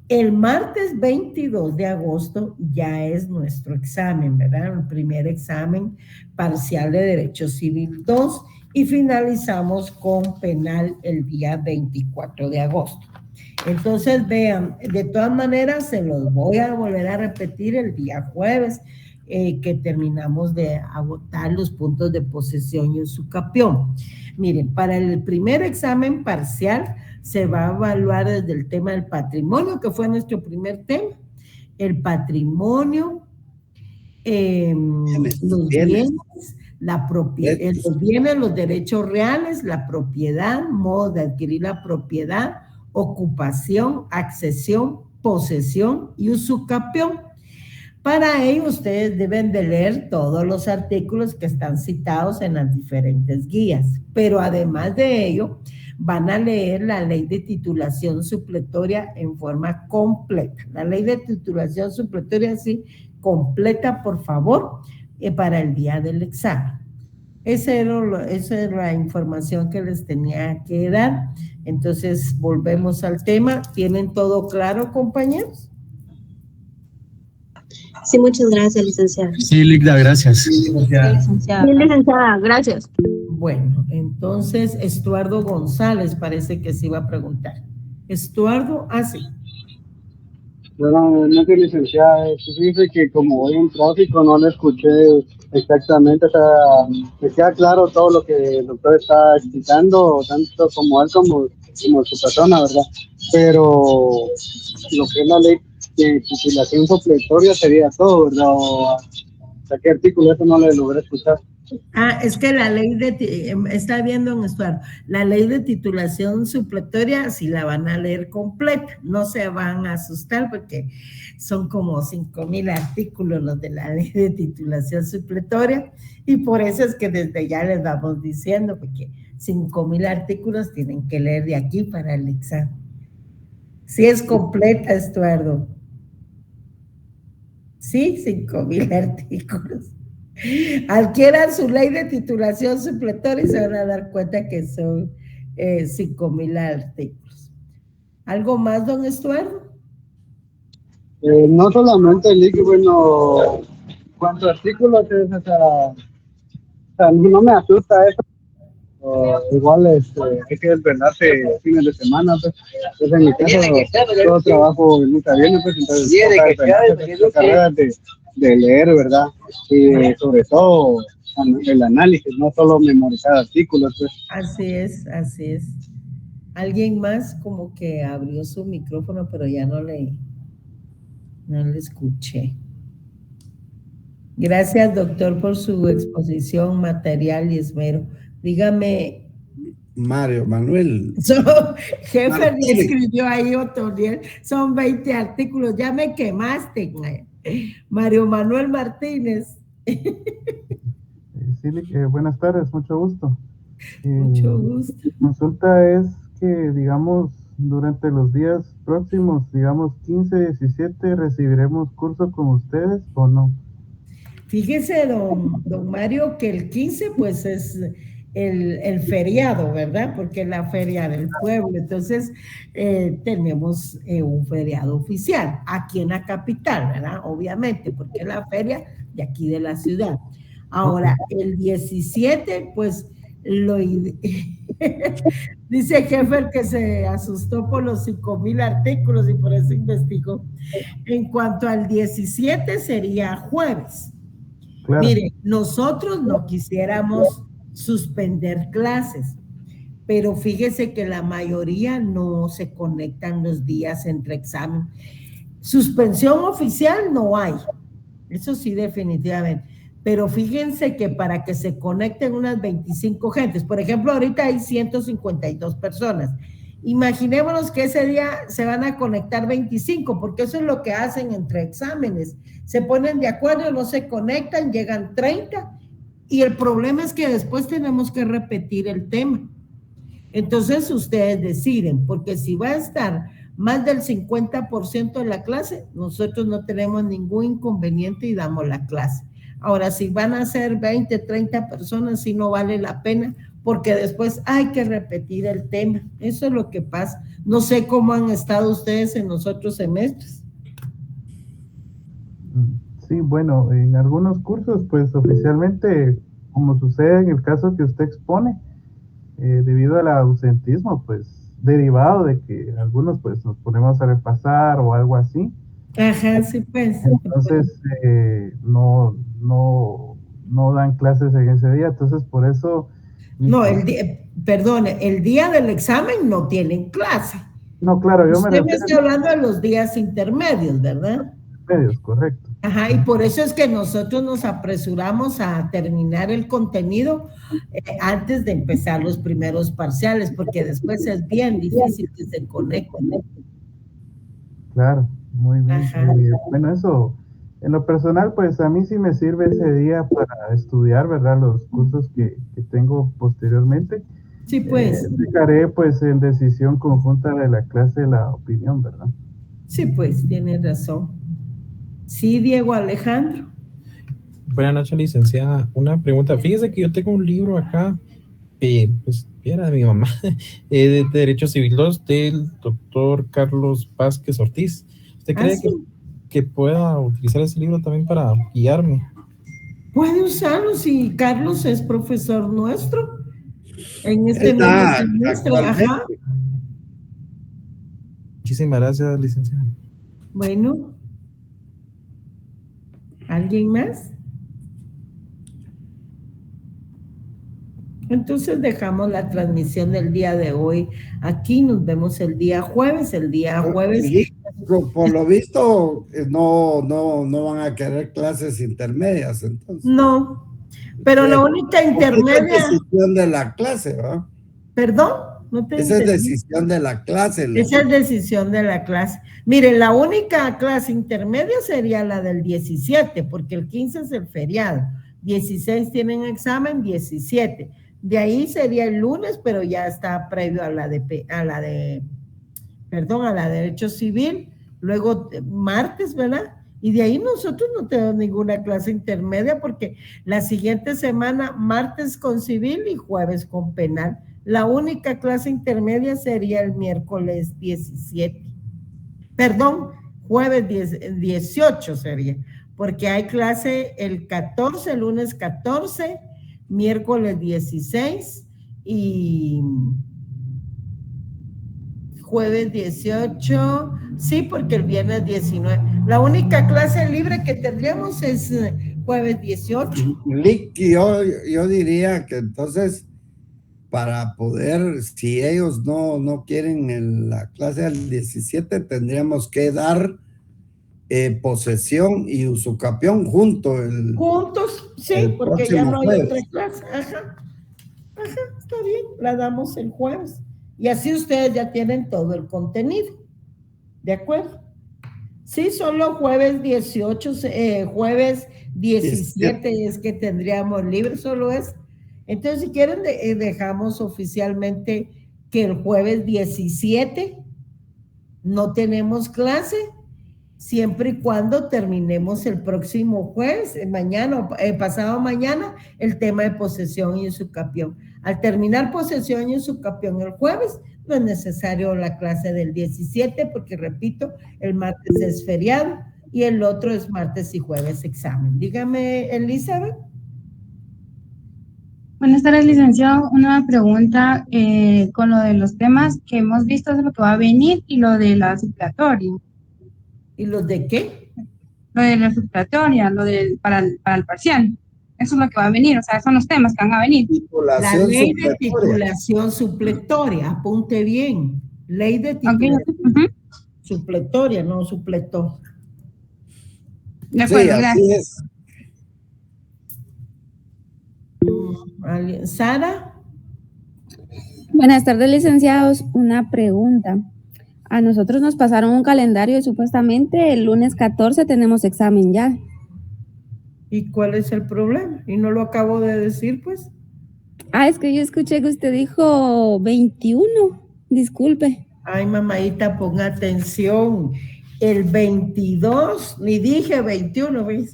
El martes 22 de agosto ya es nuestro examen, ¿verdad? El primer examen parcial de Derecho Civil 2 y finalizamos con Penal el día 24 de agosto. Entonces, vean, de todas maneras se los voy a volver a repetir el día jueves, que terminamos de agotar los puntos de posesión y usucapión. Miren, para el primer examen parcial se va a evaluar desde el tema del patrimonio, que fue nuestro primer tema, el patrimonio, los bienes, la propiedad, los bienes, los derechos reales, la propiedad, modo de adquirir la propiedad, ocupación, accesión, posesión y usucapión. Para ello, ustedes deben de leer todos los artículos que están citados en las diferentes guías, pero además de ello, van a leer la ley de titulación supletoria en forma completa. La ley de titulación supletoria, sí, completa, por favor, para el día del examen. Esa es la información que les tenía que dar. Entonces, volvemos al tema. ¿Tienen todo claro, compañeros? Sí, muchas gracias, licenciada. Sí, Ligda, gracias. Sí, licenciada, gracias. Bueno, entonces, Estuardo González parece que se iba a preguntar. Estuardo, sí. Bueno, no sé, licenciada, dice que como voy en tráfico no le escuché exactamente, o sea, me queda claro todo lo que el doctor está explicando, tanto como él como su persona, ¿verdad? Pero lo que es la ley que titulación supletoria sería todo, ¿verdad? O sea, ¿qué artículo? Eso no le logré escuchar. Es que la ley está viendo en Estuardo, la ley de titulación supletoria, si la van a leer completa, no se van a asustar porque son como 5,000 artículos los de la ley de titulación supletoria, y por eso es que desde ya les vamos diciendo, porque 5,000 artículos tienen que leer de aquí para el examen. Sí es completa, Estuardo. Sí, 5,000 artículos. Adquieran su ley de titulación supletoria y se van a dar cuenta que son 5,000 artículos. ¿Algo más, don Estuardo? No solamente el líquido, bueno, ¿cuántos artículos es esa? O sea, no me asusta eso. Igual hay que desvelarse fines de semana, pues. Entonces en mi caso todo trabajo nunca viene, pues entonces toca carreras de leer, ¿verdad? Y sobre todo el análisis, no solo memorizar artículos, pues. Así es, así es. Alguien más como que abrió su micrófono, pero ya no le escuché. Gracias, doctor, por su exposición, material y esmero. Dígame. Mario Manuel. Jefe le escribió ahí Otoniel, son 20 artículos, ya me quemaste. Mario Manuel Martínez. Sí, buenas tardes, mucho gusto. Mucho gusto. Consulta es que, digamos, durante los días próximos, digamos 15, 17, ¿recibiremos curso con ustedes o no? Fíjese, don Mario, que el 15 pues es el feriado, ¿verdad? Porque es la feria del pueblo. Entonces, tenemos un feriado oficial aquí en la capital, ¿verdad? Obviamente, porque es la feria de aquí de la ciudad. Ahora, el 17, pues, dice Jefe que se asustó por los 5,000 artículos y por eso investigó. En cuanto al 17, sería jueves. Claro. Mire, nosotros no quisiéramos suspender clases, pero fíjese que la mayoría no se conectan los días entre examen. Suspensión oficial no hay, eso sí definitivamente, pero fíjense que para que se conecten unas 25 gentes, por ejemplo, ahorita hay 152 personas, imaginémonos que ese día se van a conectar 25, porque eso es lo que hacen entre exámenes. Se ponen de acuerdo, no se conectan, llegan 30, y el problema es que después tenemos que repetir el tema. Entonces ustedes deciden, porque si va a estar más del 50% de la clase, nosotros no tenemos ningún inconveniente y damos la clase. Ahora, si van a ser 20, 30 personas, sí no vale la pena, porque después hay que repetir el tema. Eso es lo que pasa. No sé cómo han estado ustedes en los otros semestres. Sí, bueno, en algunos cursos, pues oficialmente, como sucede en el caso que usted expone, debido al ausentismo, pues derivado de que algunos pues nos ponemos a repasar o algo así. Ajá, sí, pues. Entonces, no dan clases en ese día, entonces por eso... No, perdone, el día del examen no tienen clase. No, claro, yo Usted me está hablando de los días intermedios, ¿verdad? Intermedios, correcto. Ajá, y por eso es que nosotros nos apresuramos a terminar el contenido antes de empezar los primeros parciales, porque después es bien difícil que se conecten. Claro, muy bien. Bueno, eso, en lo personal, pues a mí sí me sirve ese día para estudiar, ¿verdad? Los cursos que tengo posteriormente. Sí, pues. Dejaré, pues, en decisión conjunta de la clase la opinión, ¿verdad? Sí, pues, tiene razón. Sí, Diego Alejandro. Buenas noches, licenciada. Una pregunta. Fíjese que yo tengo un libro acá, pues, era de mi mamá, de Derecho Civil 2 del doctor Carlos Vázquez Ortiz. ¿Usted cree que pueda utilizar ese libro también para guiarme? Puede usarlo si Carlos es profesor nuestro en este mismo semestre. Ajá. Muchísimas gracias, licenciada. Bueno. ¿Alguien más? Entonces dejamos la transmisión del día de hoy aquí, nos vemos el día jueves. Por lo visto, no van a querer clases intermedias, entonces. No, pero la única intermedia. Es decisión de la clase, ¿verdad? ¿Perdón? No te Esa es entendí. decisión de la clase. Esa es decisión de la clase. Miren, la única clase intermedia sería la del 17, porque el 15 es el feriado. 16 tienen examen, 17. De ahí sería el lunes, pero ya está previo a la de Derecho Civil. Luego martes, ¿verdad? Y de ahí nosotros no tenemos ninguna clase intermedia porque la siguiente semana, martes con civil y jueves con penal. La única clase intermedia sería el miércoles 17. Perdón, jueves 18 sería, porque hay clase el 14, el lunes 14, miércoles 16 y jueves 18, sí, porque el viernes 19. La única clase libre que tendríamos es jueves 18. Yo diría que entonces, para poder, si ellos no quieren la clase del 17, tendríamos que dar posesión y usucapión juntos, sí, porque ya no hay otra clase. Ajá, está bien, la damos el jueves. Y así ustedes ya tienen todo el contenido. ¿De acuerdo? Sí, solo jueves 18, jueves 17 es que tendríamos libre, solo es. Entonces, si quieren, dejamos oficialmente que el jueves 17 no tenemos clase, siempre y cuando terminemos el próximo jueves, pasado mañana, el tema de posesión y usucapión. Al terminar posesión y usucapión el jueves, no es necesario la clase del 17, porque repito, el martes es feriado y el otro es martes y jueves examen. Dígame, Elizabeth. Buenas tardes, licenciado. Una pregunta con lo de los temas que hemos visto de lo que va a venir y lo de la supletoria. ¿Y los de qué? Lo de la supletoria, para el parcial. Eso es lo que va a venir, o sea, son los temas que van a venir. La ley de titulación supletoria, apunte bien. Ley de titulación supletoria, no supletor. De acuerdo, gracias. Sara. Buenas tardes, licenciados. Una pregunta. A nosotros nos pasaron un calendario y supuestamente el lunes 14 tenemos examen ya. ¿Y cuál es el problema? Y no lo acabo de decir, pues. Es que yo escuché que usted dijo 21. Disculpe. Ay, mamadita, ponga atención. El 22, ni dije 21, ¿ves?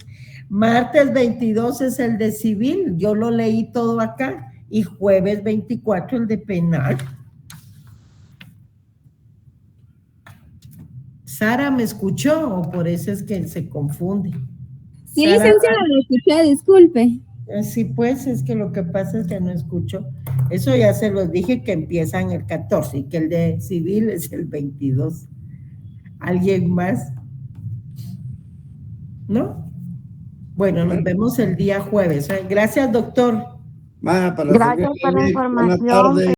Martes 22 es el de civil, yo lo leí todo acá. Y jueves 24 el de penal. Sara, ¿me escuchó? ¿O por eso es que se confunde? Sí, licenciada, lo escuché, disculpe. Sí, pues, es que lo que pasa es que no escucho. Eso ya se los dije, que empiezan el 14 y que el de civil es el 22. ¿Alguien más? ¿No? Bueno, nos vemos el día jueves. Gracias, doctor. Gracias por la información.